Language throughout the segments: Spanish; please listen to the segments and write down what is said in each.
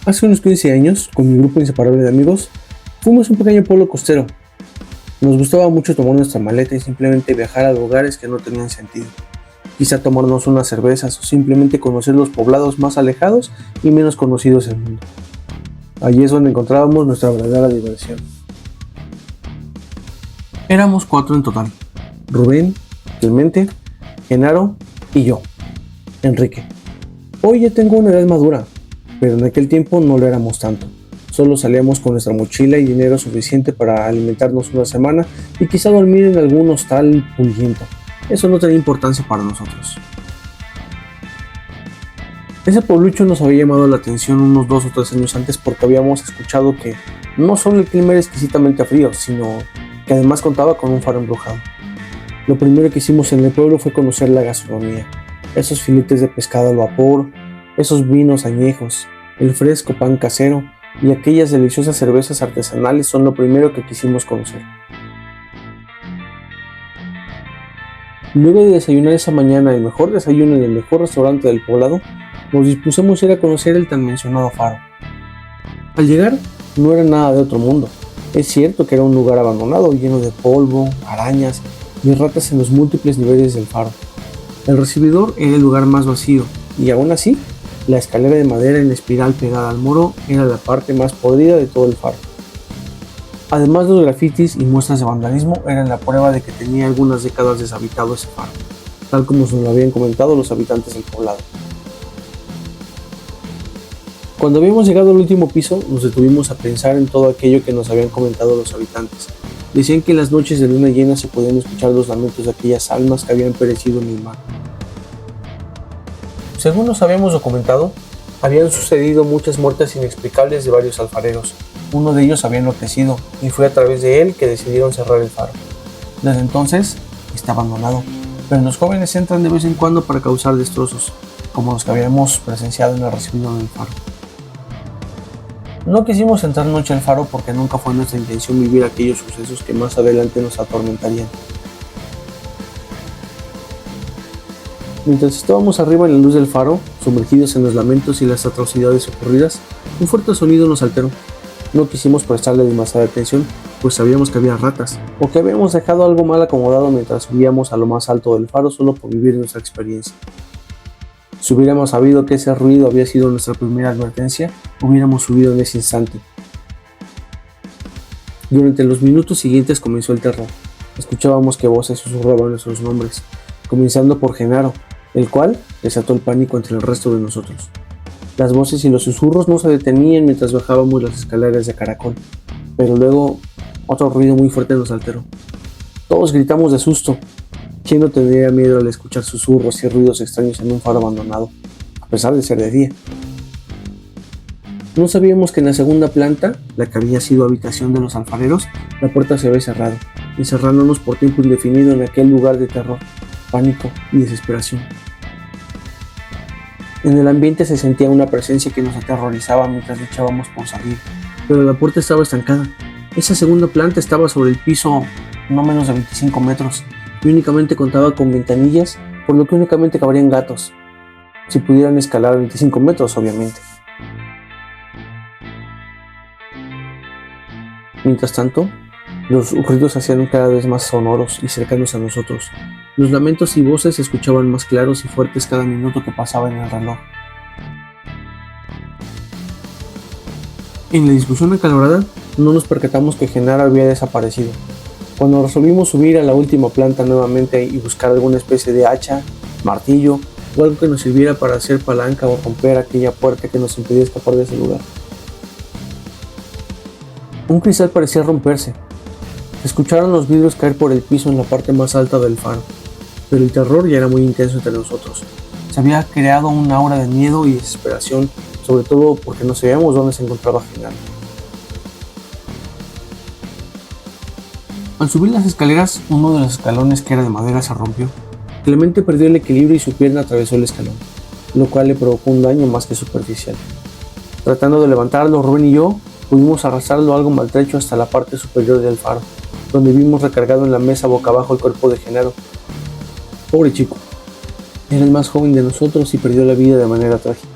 Hace unos 15 años, con mi grupo inseparable de amigos, fuimos a un pequeño pueblo costero. Nos gustaba mucho tomar nuestra maleta y simplemente viajar a lugares que no tenían sentido. Quizá tomarnos unas cervezas o simplemente conocer los poblados más alejados y menos conocidos del mundo. Allí es donde encontrábamos nuestra verdadera diversión. Éramos 4 en total: Rubén, Clemente, Genaro y yo, Enrique. Hoy ya tengo una edad madura, pero en aquel tiempo no lo éramos tanto. Solo salíamos con nuestra mochila y dinero suficiente para alimentarnos una semana y quizá dormir en algún hostal pulguiento. Eso no tenía importancia para nosotros. Ese pueblucho nos había llamado la atención unos 2 o 3 años antes porque habíamos escuchado que no solo el clima era exquisitamente frío, sino que además contaba con un faro embrujado. Lo primero que hicimos en el pueblo fue conocer la gastronomía, esos filetes de pescado al vapor, esos vinos añejos, el fresco pan casero y aquellas deliciosas cervezas artesanales son lo primero que quisimos conocer. Luego de desayunar esa mañana el mejor desayuno en el mejor restaurante del poblado, nos dispusimos a ir a conocer el tan mencionado faro. Al llegar, no era nada de otro mundo. Es cierto que era un lugar abandonado, lleno de polvo, arañas y ratas en los múltiples niveles del faro. El recibidor era el lugar más vacío, y aún así, la escalera de madera en espiral pegada al muro era la parte más podrida de todo el faro. Además, los grafitis y muestras de vandalismo eran la prueba de que tenía algunas décadas deshabitado ese faro, tal como nos lo habían comentado los habitantes del poblado. Cuando habíamos llegado al último piso, nos detuvimos a pensar en todo aquello que nos habían comentado los habitantes. Decían que en las noches de luna llena se podían escuchar los lamentos de aquellas almas que habían perecido en el mar. Según nos habíamos documentado, habían sucedido muchas muertes inexplicables de varios alfareros. Uno de ellos había enloquecido y fue a través de él que decidieron cerrar el faro. Desde entonces está abandonado, pero los jóvenes entran de vez en cuando para causar destrozos, como los que habíamos presenciado en el recibidor del faro. No quisimos entrar noche al faro porque nunca fue nuestra intención vivir aquellos sucesos que más adelante nos atormentarían. Mientras estábamos arriba en la luz del faro, sumergidos en los lamentos y las atrocidades ocurridas, un fuerte sonido nos alteró. No quisimos prestarle demasiada atención, pues sabíamos que había ratas, o que habíamos dejado algo mal acomodado mientras subíamos a lo más alto del faro solo por vivir nuestra experiencia. Si hubiéramos sabido que ese ruido había sido nuestra primera advertencia, hubiéramos subido en ese instante. Durante los minutos siguientes comenzó el terror. Escuchábamos que voces susurraban nuestros nombres, comenzando por Genaro, el cual desató el pánico entre el resto de nosotros. Las voces y los susurros no se detenían mientras bajábamos las escaleras de caracol, pero luego otro ruido muy fuerte nos alteró. Todos gritamos de susto. ¿Quién no tendría miedo al escuchar susurros y ruidos extraños en un faro abandonado, a pesar de ser de día? No sabíamos que en la segunda planta, la que había sido habitación de los alfareros, la puerta se había cerrado, encerrándonos por tiempo indefinido en aquel lugar de terror, pánico y desesperación. En el ambiente se sentía una presencia que nos aterrorizaba mientras luchábamos por salir, pero la puerta estaba estancada. Esa segunda planta estaba sobre el piso no menos de 25 metros y únicamente contaba con ventanillas, por lo que únicamente cabrían gatos, si pudieran escalar 25 metros obviamente. Mientras tanto, los ruidos se hacían cada vez más sonoros y cercanos a nosotros. Los lamentos y voces se escuchaban más claros y fuertes cada minuto que pasaba en el reloj. En la discusión acalorada, no nos percatamos que Genaro había desaparecido. Cuando resolvimos subir a la última planta nuevamente y buscar alguna especie de hacha, martillo o algo que nos sirviera para hacer palanca o romper aquella puerta que nos impedía escapar de ese lugar. Un cristal parecía romperse. Se escucharon los vidrios caer por el piso en la parte más alta del faro, pero el terror ya era muy intenso entre nosotros. Se había creado un aura de miedo y desesperación, sobre todo porque no sabíamos dónde se encontraba Genaro. Al subir las escaleras, uno de los escalones que era de madera se rompió. Clemente perdió el equilibrio y su pierna atravesó el escalón, lo cual le provocó un daño más que superficial. Tratando de levantarlo, Rubén y yo pudimos arrastrarlo algo maltrecho hasta la parte superior del faro, donde vimos recargado en la mesa boca abajo el cuerpo de Genaro. Pobre chico, era el más joven de nosotros y perdió la vida de manera trágica.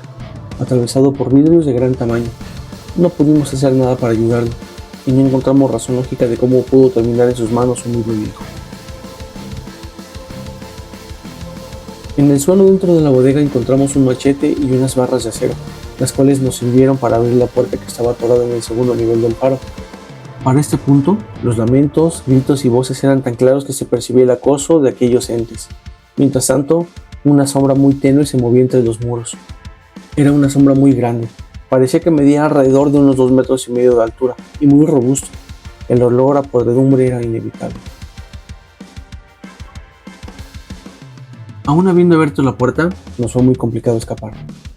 atravesado por vidrios de gran tamaño. No pudimos hacer nada para ayudarlo, y no encontramos razón lógica de cómo pudo terminar en sus manos un libro viejo. En el suelo dentro de la bodega encontramos un machete y unas barras de acero, las cuales nos sirvieron para abrir la puerta que estaba atorada en el segundo nivel del faro. Para este punto, los lamentos, gritos y voces eran tan claros que se percibía el acoso de aquellos entes. Mientras tanto, una sombra muy tenue se movía entre los muros. Era una sombra muy grande, parecía que medía alrededor de unos 2,5 metros de altura y muy robusto. El olor a podredumbre era inevitable. Aún habiendo abierto la puerta, nos fue muy complicado escapar,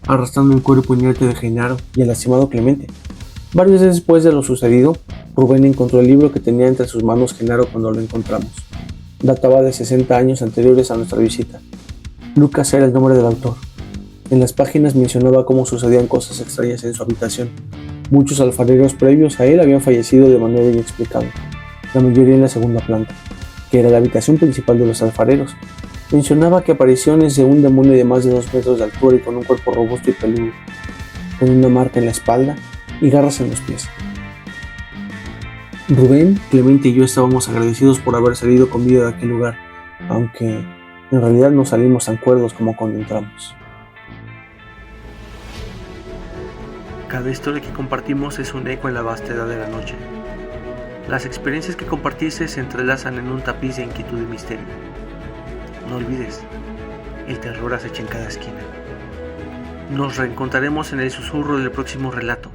arrastrando el cuerpo inerte de Genaro y el lastimado Clemente. Varios días después de lo sucedido, Rubén encontró el libro que tenía entre sus manos Genaro cuando lo encontramos. Databa de 60 años anteriores a nuestra visita. Lucas era el nombre del autor. En las páginas mencionaba cómo sucedían cosas extrañas en su habitación. Muchos alfareros previos a él habían fallecido de manera inexplicable, la mayoría en la segunda planta, que era la habitación principal de los alfareros. Mencionaba que apariciones de un demonio de más de 2 metros de altura y con un cuerpo robusto y peludo, con una marca en la espalda y garras en los pies. Rubén, Clemente y yo estábamos agradecidos por haber salido con vida de aquel lugar, aunque en realidad no salimos tan cuerdos como cuando entramos. Cada historia que compartimos es un eco en la vastedad de la noche. Las experiencias que compartiste se entrelazan en un tapiz de inquietud y misterio. No olvides, el terror acecha en cada esquina. Nos reencontraremos en el susurro del próximo relato.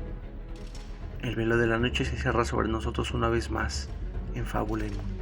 El velo de la noche se cierra sobre nosotros una vez más en Fábula y Mundo.